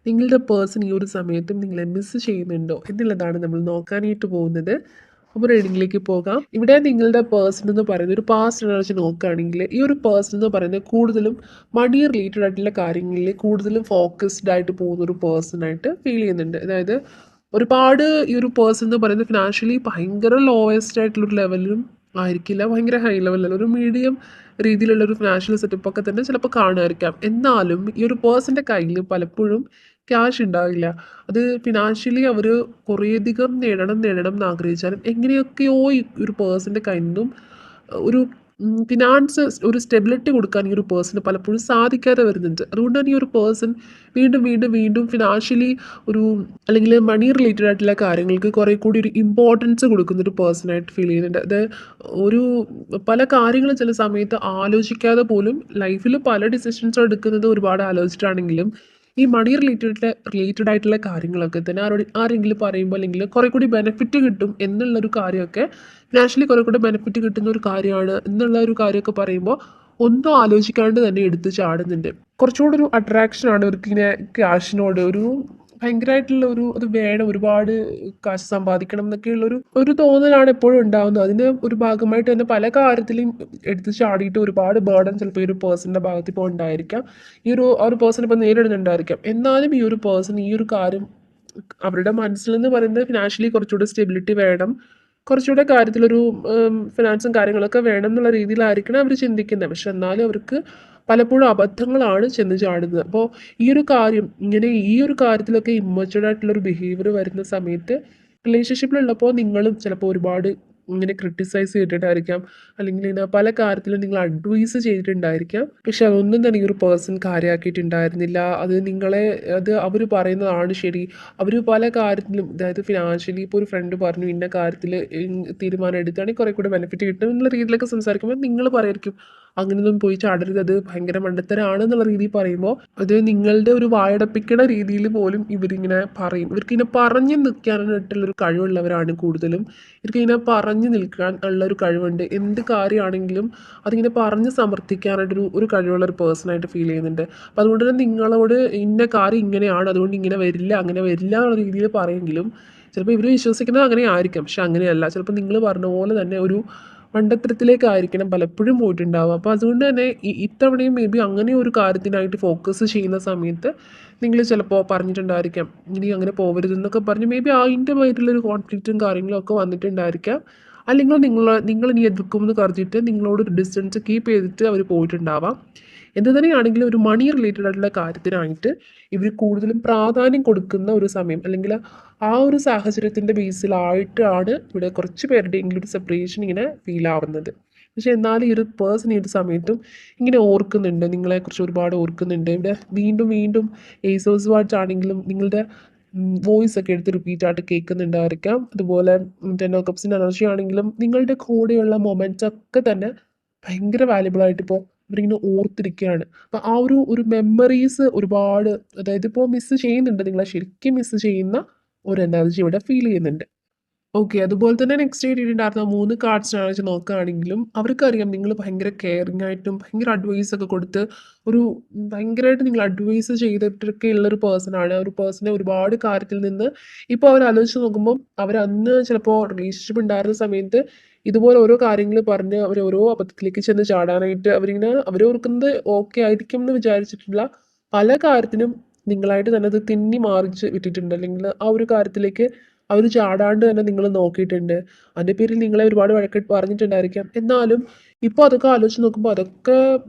നിങ്ങളുടെ പേഴ്സൺ ഈ ഒരു സമയത്തും നിങ്ങളെ മിസ് ചെയ്യുന്നുണ്ടോ എന്നുള്ളതാണ് നമ്മൾ നോക്കാനായിട്ട് പോകുന്നത്. അപ്പോൾ റീഡിങ്ങിലേക്ക് പോകാം. ഇവിടെ നിങ്ങളുടെ പേഴ്സൺ എന്ന് പറയുന്നത് ഒരു പാസ്റ്റ് എനർജി നോക്കുകയാണെങ്കിൽ ഈ ഒരു പേഴ്സൺ എന്ന് പറയുന്നത് കൂടുതലും മണി റിലേറ്റഡ് ആയിട്ടുള്ള കാര്യങ്ങളിൽ കൂടുതലും ഫോക്കസ്ഡ് ആയിട്ട് പോകുന്ന ഒരു പേഴ്സണായിട്ട് ഫീൽ ചെയ്യുന്നുണ്ട്. അതായത് ഒരുപാട് ഈ ഒരു പേഴ്സൺ എന്ന് പറയുന്നത് ഫിനാൻഷ്യലി ഭയങ്കര ലോവസ്റ്റ് ആയിട്ടുള്ളൊരു ലെവലിലും ആയിരിക്കില്ല, ഭയങ്കര ഹൈ ലെവലിലല്ല, ഒരു മീഡിയം രീതിയിലുള്ള ഒരു ഫിനാൻഷ്യൽ സെറ്റപ്പ് ഒക്കെ തന്നെ ചിലപ്പോൾ കാണുമായിരിക്കാം. എന്നാലും ഈ ഒരു പേഴ്സൻ്റെ കയ്യിൽ പലപ്പോഴും ക്യാഷ് ഉണ്ടാവില്ല. അത് ഫിനാൻഷ്യലി അവർ കുറേയധികം നേടണം എന്ന് ആഗ്രഹിച്ചാലും എങ്ങനെയൊക്കെയോ ഈ ഒരു പേഴ്സൻ്റെ കയ്യിൽ നിന്നും ഒരു ഫിനാൻസ് ഒരു സ്റ്റെബിലിറ്റി കൊടുക്കാൻ ഈ ഒരു പേഴ്സണ് പലപ്പോഴും സാധിക്കാതെ വരുന്നുണ്ട്. അതുകൊണ്ട് തന്നെ ഈ ഒരു പേഴ്സൺ വീണ്ടും വീണ്ടും വീണ്ടും ഫിനാൻഷ്യലി ഒരു അല്ലെങ്കിൽ മണി റിലേറ്റഡ് ആയിട്ടുള്ള കാര്യങ്ങൾക്ക് കുറേ കൂടി ഒരു ഇമ്പോർട്ടൻസ് കൊടുക്കുന്ന ഒരു പേഴ്സണായിട്ട് ഫീൽ ചെയ്യുന്നുണ്ട്. അത് ഒരു പല കാര്യങ്ങളും ചില സമയത്ത് ആലോചിക്കാതെ പോലും ലൈഫിൽ പല ഡിസിഷൻസും എടുക്കുന്നത് ഒരുപാട് ആലോചിച്ചിട്ടാണെങ്കിലും ഈ മണി റിലേറ്റഡ് ആയിട്ടുള്ള കാര്യങ്ങളൊക്കെ തന്നെ ആരെങ്കിലും പറയുമ്പോൾ അല്ലെങ്കിൽ കുറേ കൂടി ബെനിഫിറ്റ് കിട്ടും എന്നുള്ളൊരു കാര്യമൊക്കെ ഫിനാൻഷ്യലി കുറേ കൂടി ബെനിഫിറ്റ് കിട്ടുന്ന ഒരു കാര്യമാണ് എന്നുള്ള ഒരു കാര്യമൊക്കെ പറയുമ്പോൾ ഒന്നും ആലോചിക്കാണ്ട് തന്നെ എടുത്ത് ചാടുന്നുണ്ട്. കുറച്ചുകൂടി ഒരു അട്രാക്ഷനാണ് അവർക്ക് ഇങ്ങനെ ക്യാഷിനോട് ഒരു ഭയങ്കരമായിട്ടുള്ള ഒരു അത് വേണം, ഒരുപാട് കാശ് സമ്പാദിക്കണം എന്നൊക്കെയുള്ള ഒരു തോന്നലാണ് എപ്പോഴും ഉണ്ടാകുന്നത്. അതിൻ്റെ ഒരു ഭാഗമായിട്ട് തന്നെ പല കാര്യത്തിലും എടുത്ത് ചാടിയിട്ട് ഒരുപാട് ബേർഡൻ ചിലപ്പോൾ ഈ ഒരു പേഴ്സണിൻ്റെ ഭാഗത്ത് ഇപ്പോൾ ഉണ്ടായിരിക്കാം. ആ ഒരു പേഴ്സൺ ഇപ്പോൾ നേരിടുന്നുണ്ടായിരിക്കാം. എന്നാലും ഈ ഒരു പേഴ്സൺ ഈ ഒരു കാര്യം അവരുടെ മനസ്സിൽ നിന്ന് പറയുന്നത് ഫിനാൻഷ്യലി കുറച്ചുകൂടി സ്റ്റെബിലിറ്റി വേണം, കുറച്ചുകൂടെ കാര്യത്തിലൊരു ഫിനാൻസും കാര്യങ്ങളൊക്കെ വേണം എന്നുള്ള രീതിയിലായിരിക്കണം അവർ ചിന്തിക്കുന്നത്. പക്ഷെ എന്നാലും അവർക്ക് പലപ്പോഴും അബദ്ധങ്ങളാണ് ചെന്ന് ചാടുന്നത്. അപ്പോൾ ഈ ഒരു കാര്യം ഇങ്ങനെ ഈ ഒരു കാര്യത്തിലൊക്കെ ഇമ്മച്ചുവേർഡ് ആയിട്ടുള്ളൊരു ബിഹേവിയർ വരുന്ന സമയത്ത് റിലേഷൻഷിപ്പിലുള്ളപ്പോൾ നിങ്ങളും ചിലപ്പോൾ ഒരുപാട് ഇങ്ങനെ ക്രിട്ടിസൈസ് ചെയ്തിട്ടുണ്ടായിരിക്കാം, അല്ലെങ്കിൽ ഇങ്ങനെ പല കാര്യത്തിലും നിങ്ങൾ അഡ്വൈസ് ചെയ്തിട്ടുണ്ടായിരിക്കാം. പക്ഷെ അതൊന്നും തന്നെ ഈ ഒരു പേഴ്സൺ കാര്യമാക്കിയിട്ടുണ്ടായിരുന്നില്ല. അത് അവർ പറയുന്നതാണ് ശരി. അവർ പല കാര്യത്തിലും, അതായത് ഫിനാൻഷ്യലി ഇപ്പോൾ ഒരു ഫ്രണ്ട് പറഞ്ഞു ഇന്ന കാര്യത്തിൽ തീരുമാനം എടുക്കുകയാണെങ്കിൽ കുറേ കൂടെ ബെനിഫിറ്റ് കിട്ടും എന്നുള്ള രീതിയിലൊക്കെ സംസാരിക്കുമ്പോൾ നിങ്ങൾ പറയായിരിക്കും അങ്ങനെയൊന്നും പോയി ചാടരുത്, അത് ഭയങ്കര മണ്ടത്തരാണ് എന്നുള്ള രീതിയിൽ പറയുമ്പോൾ അത് നിങ്ങളുടെ ഒരു വായടപ്പിക്കണ രീതിയിൽ പോലും ഇവരിങ്ങനെ പറയും. ഇവർക്കിങ്ങനെ പറഞ്ഞു നിൽക്കാനായിട്ടുള്ളൊരു കഴിവുള്ളവരാണ് കൂടുതലും. ഇവർക്കിങ്ങനെ പറഞ്ഞു നിൽക്കാൻ ഉള്ളൊരു കഴിവുണ്ട്. എന്ത് കാര്യമാണെങ്കിലും അതിങ്ങനെ പറഞ്ഞ് സമർത്ഥിക്കാനായിട്ടൊരു കഴിവുള്ള ഒരു പേഴ്സണായിട്ട് ഫീൽ ചെയ്യുന്നുണ്ട്. അപ്പം അതുകൊണ്ട് തന്നെ നിങ്ങളോട് ഇന്ന കാര്യം ഇങ്ങനെയാണ്, അതുകൊണ്ട് ഇങ്ങനെ വരില്ല അങ്ങനെ വരില്ല എന്നുള്ള രീതിയിൽ പറയുമെങ്കിലും ചിലപ്പോൾ ഇവർ വിശ്വസിക്കുന്നത് അങ്ങനെ ആയിരിക്കാം. പക്ഷെ അങ്ങനെയല്ല. ചിലപ്പോൾ നിങ്ങൾ പറഞ്ഞ പോലെ തന്നെ ഒരു മണ്ടത്തരത്തിലേക്കായിരിക്കണം പലപ്പോഴും പോയിട്ടുണ്ടാവുക. അപ്പോൾ അതുകൊണ്ട് തന്നെ ഇത്തവണയും മേ ബി അങ്ങനെ ഒരു കാര്യത്തിനായിട്ട് ഫോക്കസ് ചെയ്യുന്ന സമയത്ത് നിങ്ങൾ ചിലപ്പോൾ പറഞ്ഞിട്ടുണ്ടായിരിക്കാം ഇനി അങ്ങനെ പോകരുതെന്നൊക്കെ പറഞ്ഞ് മേ ബി അതിൻ്റെ പേരിലൊരു കോൺഫ്ലിക്റ്റും കാര്യങ്ങളും ഒക്കെ വന്നിട്ടുണ്ടായിരിക്കാം. അല്ലെങ്കിൽ നിങ്ങൾ ഇനി എതിർക്കുമെന്ന് കരുതിയിട്ട് നിങ്ങളോട് ഒരു ഡിസ്റ്റൻസ് കീപ്പ് ചെയ്തിട്ട് അവർ പോയിട്ടുണ്ടാവാം. എന്ത് തന്നെയാണെങ്കിലും ഒരു മണി റിലേറ്റഡ് ആയിട്ടുള്ള കാര്യത്തിനായിട്ട് ഇവർ കൂടുതലും പ്രാധാന്യം കൊടുക്കുന്ന ഒരു സമയം, അല്ലെങ്കിൽ ആ ഒരു സാഹചര്യത്തിൻ്റെ ബേസിലായിട്ടാണ് ഇവിടെ കുറച്ച് പേരുടെയെങ്കിലും ഒരു സെപ്പറേഷൻ ഇങ്ങനെ ഫീൽ ആവുന്നത്. പക്ഷെ എന്നാലും ഈ ഒരു പേഴ്സൺ ഈ ഒരു സമയത്തും ഇങ്ങനെ ഓർക്കുന്നുണ്ട്, നിങ്ങളെക്കുറിച്ച് ഒരുപാട് ഓർക്കുന്നുണ്ട്. ഇവിടെ വീണ്ടും വീണ്ടും ഏസോസ് വാട്സ് ആണെങ്കിലും നിങ്ങളുടെ വോയിസ് ഒക്കെ എടുത്ത് റിപ്പീറ്റ് ആയിട്ട് കേൾക്കുന്നുണ്ടായിരിക്കാം. അതുപോലെ ടെൻ ഓഫ് കപ്സിൻ്റെ എനർജി ആണെങ്കിലും നിങ്ങളുടെ കൂടെയുള്ള മൊമെൻറ്റ്സ് ഒക്കെ തന്നെ ഭയങ്കര വാല്യുബിൾ ആയിട്ട് ഇപ്പോൾ അവരിങ്ങനെ ഓർത്തിരിക്കുകയാണ്. അപ്പം ആ ഒരു മെമ്മറീസ് ഒരുപാട്, അതായത് ഇപ്പോൾ മിസ്സ് ചെയ്യുന്നുണ്ട്, നിങ്ങളെ ശരിക്കും മിസ്സ് ചെയ്യുന്ന ഒരു എനർജി ഇവിടെ ഫീൽ ചെയ്യുന്നുണ്ട്. ഓക്കെ. അതുപോലെ തന്നെ നെക്സ്റ്റ് കിട്ടിയിട്ടുണ്ടായിരുന്ന 3 കാർഡ്സിനെ വെച്ച് നോക്കുകയാണെങ്കിലും അവർക്കറിയാം നിങ്ങൾ ഭയങ്കര കെയറിങ് ആയിട്ടും ഭയങ്കര അഡ്വൈസ് ഒക്കെ കൊടുത്ത് ഒരു ഭയങ്കരമായിട്ട് നിങ്ങൾ അഡ്വൈസ് ചെയ്തിട്ടൊക്കെ ഉള്ളൊരു പേഴ്സണാണ്. ഒരു പേഴ്സണെ ഒരുപാട് കാര്യത്തിൽ നിന്ന് ഇപ്പോൾ അവർ ആലോചിച്ച് നോക്കുമ്പോൾ അവർ അന്ന് ചിലപ്പോൾ റിലേഷൻഷിപ്പ് ഉണ്ടായിരുന്ന സമയത്ത് ഇതുപോലെ ഓരോ കാര്യങ്ങൾ പറഞ്ഞ് അവർ ഓരോ അബദ്ധത്തിലേക്ക് ചെന്ന് ചാടാനായിട്ട് അവർ ഓർക്കുന്നത് ഓക്കെ ആയിരിക്കും എന്ന് വിചാരിച്ചിട്ടുള്ള പല കാര്യത്തിനും നിങ്ങളായിട്ട് തന്നെ അത് തിന്നി മാറിച്ച് വിട്ടിട്ടുണ്ട്. അല്ലെങ്കിൽ ആ ഒരു കാര്യത്തിലേക്ക് അവർ ചാടാണ്ട് തന്നെ നിങ്ങൾ നോക്കിയിട്ടുണ്ട്. അതിൻ്റെ പേരിൽ നിങ്ങളെ ഒരുപാട് വഴക്ക് പറഞ്ഞിട്ടുണ്ടായിരിക്കാം. എന്നാലും ഇപ്പോൾ അതൊക്കെ ആലോചിച്ച് നോക്കുമ്പോൾ അതൊക്കെ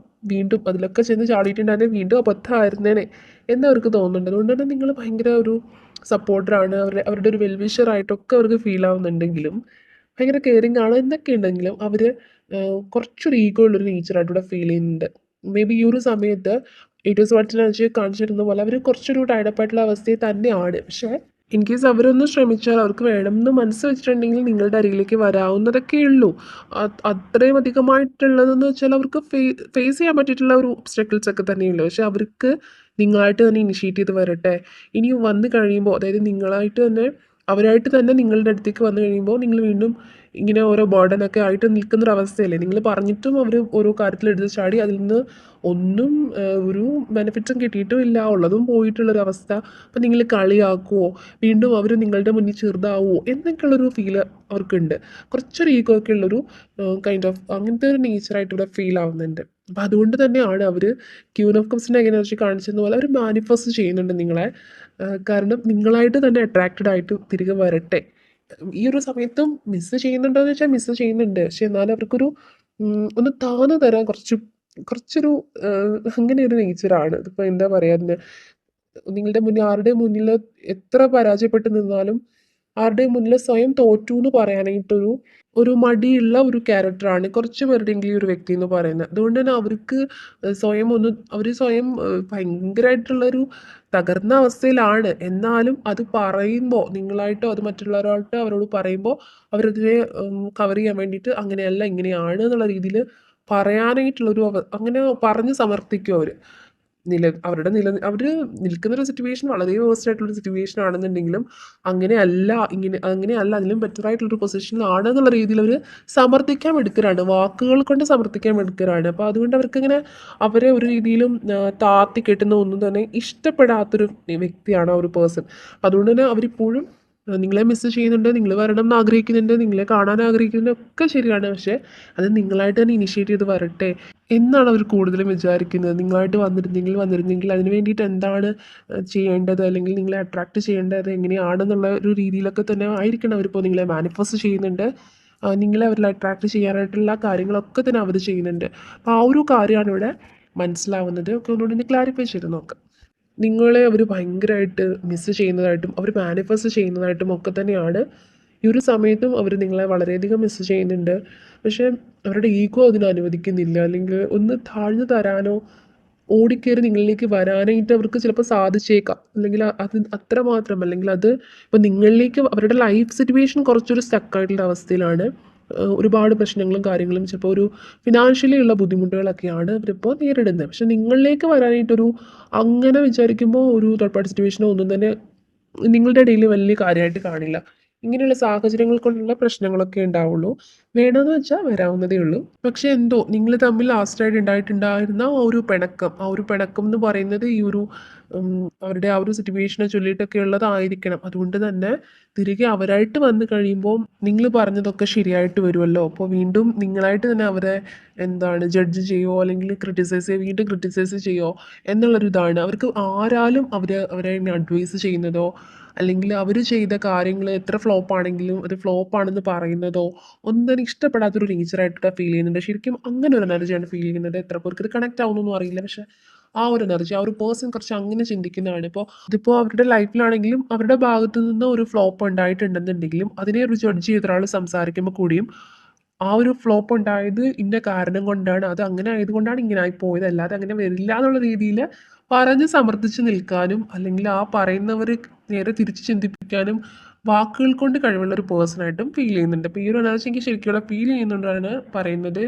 വീണ്ടും അതിലൊക്കെ ചെന്ന് ചാടിയിട്ടുണ്ടായിരുന്നെങ്കിൽ വീണ്ടും അബദ്ധമായിരുന്നേനെ എന്നവർക്ക് തോന്നുന്നുണ്ട്. അതുകൊണ്ട് തന്നെ നിങ്ങൾ ഭയങ്കര ഒരു സപ്പോർട്ടറാണ്. അവരുടെ ഒരു വെൽവിഷറായിട്ടൊക്കെ അവർക്ക് ഫീൽ ആവുന്നുണ്ടെങ്കിലും ഭയങ്കര കെയറിങ് ആണ് എന്നൊക്കെ ഉണ്ടെങ്കിലും അവർ കുറച്ചൊരു ഈഗോ ഉള്ളൊരു നേച്ചറായിട്ട് ഇവിടെ ഫീൽ ചെയ്യുന്നുണ്ട്. മേ ബി ഈ ഒരു സമയത്ത് ഏറ്റവും സ്വാട്ടിനെ കാണിച്ചിരുന്ന പോലെ അവർ കുറച്ചൊരു ടൈഡപ്പായിട്ടുള്ള അവസ്ഥയിൽ തന്നെയാണ്. പക്ഷേ ഇൻ കേസ് അവരൊന്ന് ശ്രമിച്ചാൽ അവർക്ക് വേണമെന്ന് മനസ്സ് വെച്ചിട്ടുണ്ടെങ്കിൽ നിങ്ങളുടെ അരികിലേക്ക് വരാവുന്നതൊക്കെ ഉള്ളൂ. അത്രയും അധികമായിട്ടുള്ളതെന്ന് വെച്ചാൽ അവർക്ക് ഫേസ് ചെയ്യാൻ പറ്റിയിട്ടുള്ള ഒരു ഒബ്സ്റ്റക്കിൾസ് ഒക്കെ തന്നെയുള്ളൂ. പക്ഷെ അവർക്ക് നിങ്ങളായിട്ട് തന്നെ ഇനിഷ്യേറ്റ് ചെയ്ത് വരട്ടെ. ഇനി വന്നു കഴിയുമ്പോൾ, അതായത് നിങ്ങളായിട്ട് തന്നെ അവരായിട്ട് തന്നെ നിങ്ങളുടെ അടുത്തേക്ക് വന്നു കഴിയുമ്പോൾ നിങ്ങൾ വീണ്ടും ഇങ്ങനെ ഓരോ ബർഡനൊക്കെ ആയിട്ട് നിൽക്കുന്നൊരവസ്ഥയല്ലേ. നിങ്ങൾ പറഞ്ഞിട്ടും അവർ ഓരോ കാര്യത്തിൽ എടുത്ത് ചാടി അതിൽ നിന്ന് ഒന്നും ഒരു ബെനിഫിറ്റ്സും കിട്ടിയിട്ടും ഇല്ല, ഉള്ളതും പോയിട്ടുള്ളൊരവസ്ഥ. അപ്പം നിങ്ങൾ കളിയാക്കുമോ, വീണ്ടും അവർ നിങ്ങളുടെ മുന്നിൽ ചെറുതാവുമോ എന്നൊക്കെയുള്ളൊരു ഫീല് അവർക്കുണ്ട്. കുറച്ചൊരു ഈഗോ ഒക്കെ ഉള്ളൊരു കൈൻഡ് ഓഫ് അങ്ങനത്തെ ഒരു നേച്ചറായിട്ട് ഇവിടെ ഫീൽ ആവുന്നുണ്ട്. അപ്പം അതുകൊണ്ട് തന്നെയാണ് അവർ ക്യൂൻ ഓഫ് കപ്സിൻ്റെ എനർജി കാണിച്ചത് പോലെ അവർ മാനിഫെസ്റ്റ് ചെയ്യുന്നുണ്ട് നിങ്ങളെ. കാരണം നിങ്ങളായിട്ട് തന്നെ അട്രാക്റ്റഡ് ആയിട്ട് തിരികെ വരട്ടെ. ഈ ഒരു സമയത്തും മിസ്സ് ചെയ്യുന്നുണ്ടോ എന്ന് വെച്ചാൽ മിസ്സ് ചെയ്യുന്നുണ്ട്. പക്ഷെ എന്നാലും അവർക്കൊരു ഒന്ന് താന്ന് തരാൻ കുറച്ചൊരു അങ്ങനെ ഒരു നേച്ചറാണ്. ഇതിപ്പോൾ എന്താ പറയുക അതിന്, നിങ്ങളുടെ മുന്നിൽ ആരുടെയും മുന്നിൽ എത്ര പരാജയപ്പെട്ട് നിന്നാലും ആരുടെയും മുന്നിൽ സ്വയം തോറ്റു എന്ന് പറയാനായിട്ടൊരു ഒരു മടിയുള്ള ഒരു ക്യാരക്ടറാണ് കുറച്ച് പേരുടെയെങ്കിലും ഈ ഒരു വ്യക്തി എന്ന് പറയുന്നത്. അതുകൊണ്ട് തന്നെ അവർക്ക് സ്വയം ഒന്ന് അവർ സ്വയം ഭയങ്കരമായിട്ടുള്ളൊരു തകർന്ന അവസ്ഥയിലാണ്. എന്നാലും അത് പറയുമ്പോൾ നിങ്ങളായിട്ടോ അത് മറ്റുള്ളവരായിട്ടോ അവരോട് പറയുമ്പോൾ അവരതിനെ കവർ ചെയ്യാൻ വേണ്ടിയിട്ട് അങ്ങനെയല്ല ഇങ്ങനെയാണ് എന്നുള്ള രീതിയിൽ പറയാനായിട്ടുള്ളൊരു അങ്ങനെ പറഞ്ഞ് സമർത്ഥിക്കും അവർ. അവർ നിൽക്കുന്നൊരു സിറ്റുവേഷൻ വളരെ വേഴ്സ്റ്റ് ആയിട്ടുള്ളൊരു സിറ്റുവേഷൻ ആണെന്നുണ്ടെങ്കിലും അങ്ങനെയല്ല അതിലും ബെറ്റർ ആയിട്ടുള്ളൊരു പൊസിഷനിലാണ് എന്നുള്ള രീതിയിൽ അവർ സമർത്ഥിക്കാൻ എടുക്കലാണ്, വാക്കുകൾ കൊണ്ട് സമർത്ഥിക്കാൻ എടുക്കലാണ്. അപ്പോൾ അതുകൊണ്ട് അവർക്കിങ്ങനെ അവരെ ഒരു രീതിയിലും താത്തി കെട്ടുന്ന ഒന്നും തന്നെ ഇഷ്ടപ്പെടാത്തൊരു വ്യക്തിയാണ് ആ ഒരു പേഴ്സൺ. അതുകൊണ്ട് തന്നെ അവരിപ്പോഴും നിങ്ങളെ മിസ്സ് ചെയ്യുന്നുണ്ട്, നിങ്ങൾ വരണം എന്ന് ആഗ്രഹിക്കുന്നുണ്ട്, നിങ്ങളെ കാണാൻ ആഗ്രഹിക്കുന്നുണ്ട്, ഒക്കെ ശരിയാണ്. പക്ഷേ അത് നിങ്ങളായിട്ട് തന്നെ ഇനിഷ്യേറ്റ് ചെയ്ത് വരട്ടെ എന്നാണ് അവർ കൂടുതലും വിചാരിക്കുന്നത്. നിങ്ങളായിട്ട് വന്നിരുന്നെങ്കിൽ അതിന് വേണ്ടിയിട്ട് എന്താണ് ചെയ്യേണ്ടത്, അല്ലെങ്കിൽ നിങ്ങളെ അട്രാക്റ്റ് ചെയ്യേണ്ടത് എങ്ങനെയാണെന്നുള്ള ഒരു രീതിയിലൊക്കെ തന്നെ ആയിരിക്കണം അവരിപ്പോൾ നിങ്ങളെ മാനിഫെസ്റ്റ് ചെയ്യുന്നുണ്ട്. നിങ്ങളെ അവരിൽ അട്രാക്റ്റ് ചെയ്യാനായിട്ടുള്ള കാര്യങ്ങളൊക്കെ തന്നെ അവർ ചെയ്യുന്നുണ്ട്. അപ്പോൾ ആ ഒരു കാര്യമാണ് ഇവിടെ മനസ്സിലാവുന്നത്. ഒക്കെ ഒന്നുകൂടി ക്ലാരിഫൈ ചെയ്ത് നോക്കാം. നിങ്ങളെ അവർ ഭയങ്കരമായിട്ട് മിസ്സ് ചെയ്യുന്നതായിട്ടും അവർ മാനിഫെസ്റ്റ് ചെയ്യുന്നതായിട്ടും ഒക്കെ തന്നെയാണ്. ഈ ഒരു സമയത്തും അവർ നിങ്ങളെ വളരെയധികം മിസ്സ് ചെയ്യുന്നുണ്ട്. പക്ഷേ അവരുടെ ഈഗോ അതിന് അനുവദിക്കുന്നില്ല, അല്ലെങ്കിൽ ഒന്ന് താഴ്ന്നു തരാനോ ഓടിക്കയറി നിങ്ങളിലേക്ക് വരാനായിട്ട് അവർക്ക് ചിലപ്പോൾ സാധിച്ചേക്കാം. അല്ലെങ്കിൽ അത് അത്രമാത്രം, അല്ലെങ്കിൽ അത് ഇപ്പോൾ നിങ്ങളിലേക്ക് അവരുടെ ലൈഫ് സിറ്റുവേഷൻ കുറച്ചൊരു സ്റ്റക്കായിട്ടുള്ള അവസ്ഥയിലാണ്. ഒരുപാട് പ്രശ്നങ്ങളും കാര്യങ്ങളും ചിലപ്പോൾ ഒരു ഫിനാൻഷ്യലി ഉള്ള ബുദ്ധിമുട്ടുകളൊക്കെയാണ് അവരിപ്പോൾ നേരിടുന്നത്. പക്ഷെ നിങ്ങളിലേക്ക് വരാനായിട്ടൊരു അങ്ങനെ വിചാരിക്കുമ്പോൾ ഒരു തേർഡ് പാർട്ടി സിറ്റുവേഷനോ ഒന്നും തന്നെ നിങ്ങളുടെ ഇടയിൽ വലിയ കാര്യമായിട്ട് കാണില്ല. ഇങ്ങനെയുള്ള സാഹചര്യങ്ങൾ കൊണ്ടുള്ള പ്രശ്നങ്ങളൊക്കെ ഉണ്ടാവുള്ളൂ. വേണമെന്ന് വെച്ചാൽ വരാവുന്നതേ ഉള്ളൂ. പക്ഷെ എന്തോ നിങ്ങൾ തമ്മിൽ ലാസ്റ്റായിട്ട് ഉണ്ടായിട്ടുണ്ടായിരുന്ന ആ ഒരു പിണക്കം എന്ന് പറയുന്നത് ഈ ഒരു അവരുടെ ആ ഒരു സിറ്റുവേഷനെ ചൊല്ലിയിട്ടൊക്കെ ഉള്ളതായിരിക്കണം. അതുകൊണ്ട് തന്നെ തിരികെ അവരായിട്ട് വന്നു കഴിയുമ്പോൾ നിങ്ങൾ പറഞ്ഞതൊക്കെ ശരിയായിട്ട് വരുമല്ലോ. അപ്പോൾ വീണ്ടും നിങ്ങളായിട്ട് തന്നെ അവരെ എന്താണ് ജഡ്ജ് ചെയ്യുമോ, അല്ലെങ്കിൽ വീണ്ടും ക്രിട്ടിസൈസ് ചെയ്യുമോ എന്നുള്ളൊരു ഇതാണ്. അവർക്ക് ആരാലും അവരെ അഡ്വൈസ് ചെയ്യുന്നതോ, അല്ലെങ്കിൽ അവർ ചെയ്ത കാര്യങ്ങൾ എത്ര ഫ്ലോപ്പാണെങ്കിലും അത് ഫ്ലോപ്പാണെന്ന് പറയുന്നതോ ഒന്നും തന്നെ ഇഷ്ടപ്പെടാത്തൊരു നേച്ചറായിട്ട് ഫീൽ ചെയ്യുന്നുണ്ട്. ശരിക്കും അങ്ങനെ ഒരു എനർജിയാണ് ഫീൽ ചെയ്യുന്നത്. എത്ര പേർക്ക് ഇത് കണക്റ്റ് ആവുന്നൊന്നും അറിയില്ല. പക്ഷേ ആ ഒരു എനർജി, ആ ഒരു പേഴ്സൺ കുറച്ച് അങ്ങനെ ചിന്തിക്കുന്നതാണ്. ഇതിപ്പോൾ അവരുടെ ലൈഫിലാണെങ്കിലും അവരുടെ ഭാഗത്തു നിന്ന് ഒരു ഫ്ലോപ്പ് ഉണ്ടായിട്ടുണ്ടെന്നുണ്ടെങ്കിലും അതിനെ ഒരു ജഡ്ജ് ചെയ്ത ഒരാൾ സംസാരിക്കുമ്പോൾ കൂടിയും ആ ഒരു ഫ്ലോപ്പ് ഉണ്ടായത് ഇന്ന കാരണം കൊണ്ടാണ്, അത് അങ്ങനെ ആയതുകൊണ്ടാണ് ഇങ്ങനെ ആയിപ്പോയത്, അല്ലാതെ അങ്ങനെ വരില്ല എന്നുള്ള രീതിയിൽ പറഞ്ഞ് സമർത്ഥിച്ച് നിൽക്കാനും, അല്ലെങ്കിൽ ആ പറയുന്നവർ നേരെ തിരിച്ച് ചിന്തിപ്പിക്കാനും വാക്കുകൾ കൊണ്ട് കഴിവുള്ള ഒരു പേഴ്സണായിട്ടും ഫീൽ ചെയ്യുന്നുണ്ട്. അപ്പോൾ ഈ ഒരു എനർജി എനിക്ക് ശരിക്കും ഫീൽ ചെയ്യുന്നുണ്ടാണ് പറയുന്നത്.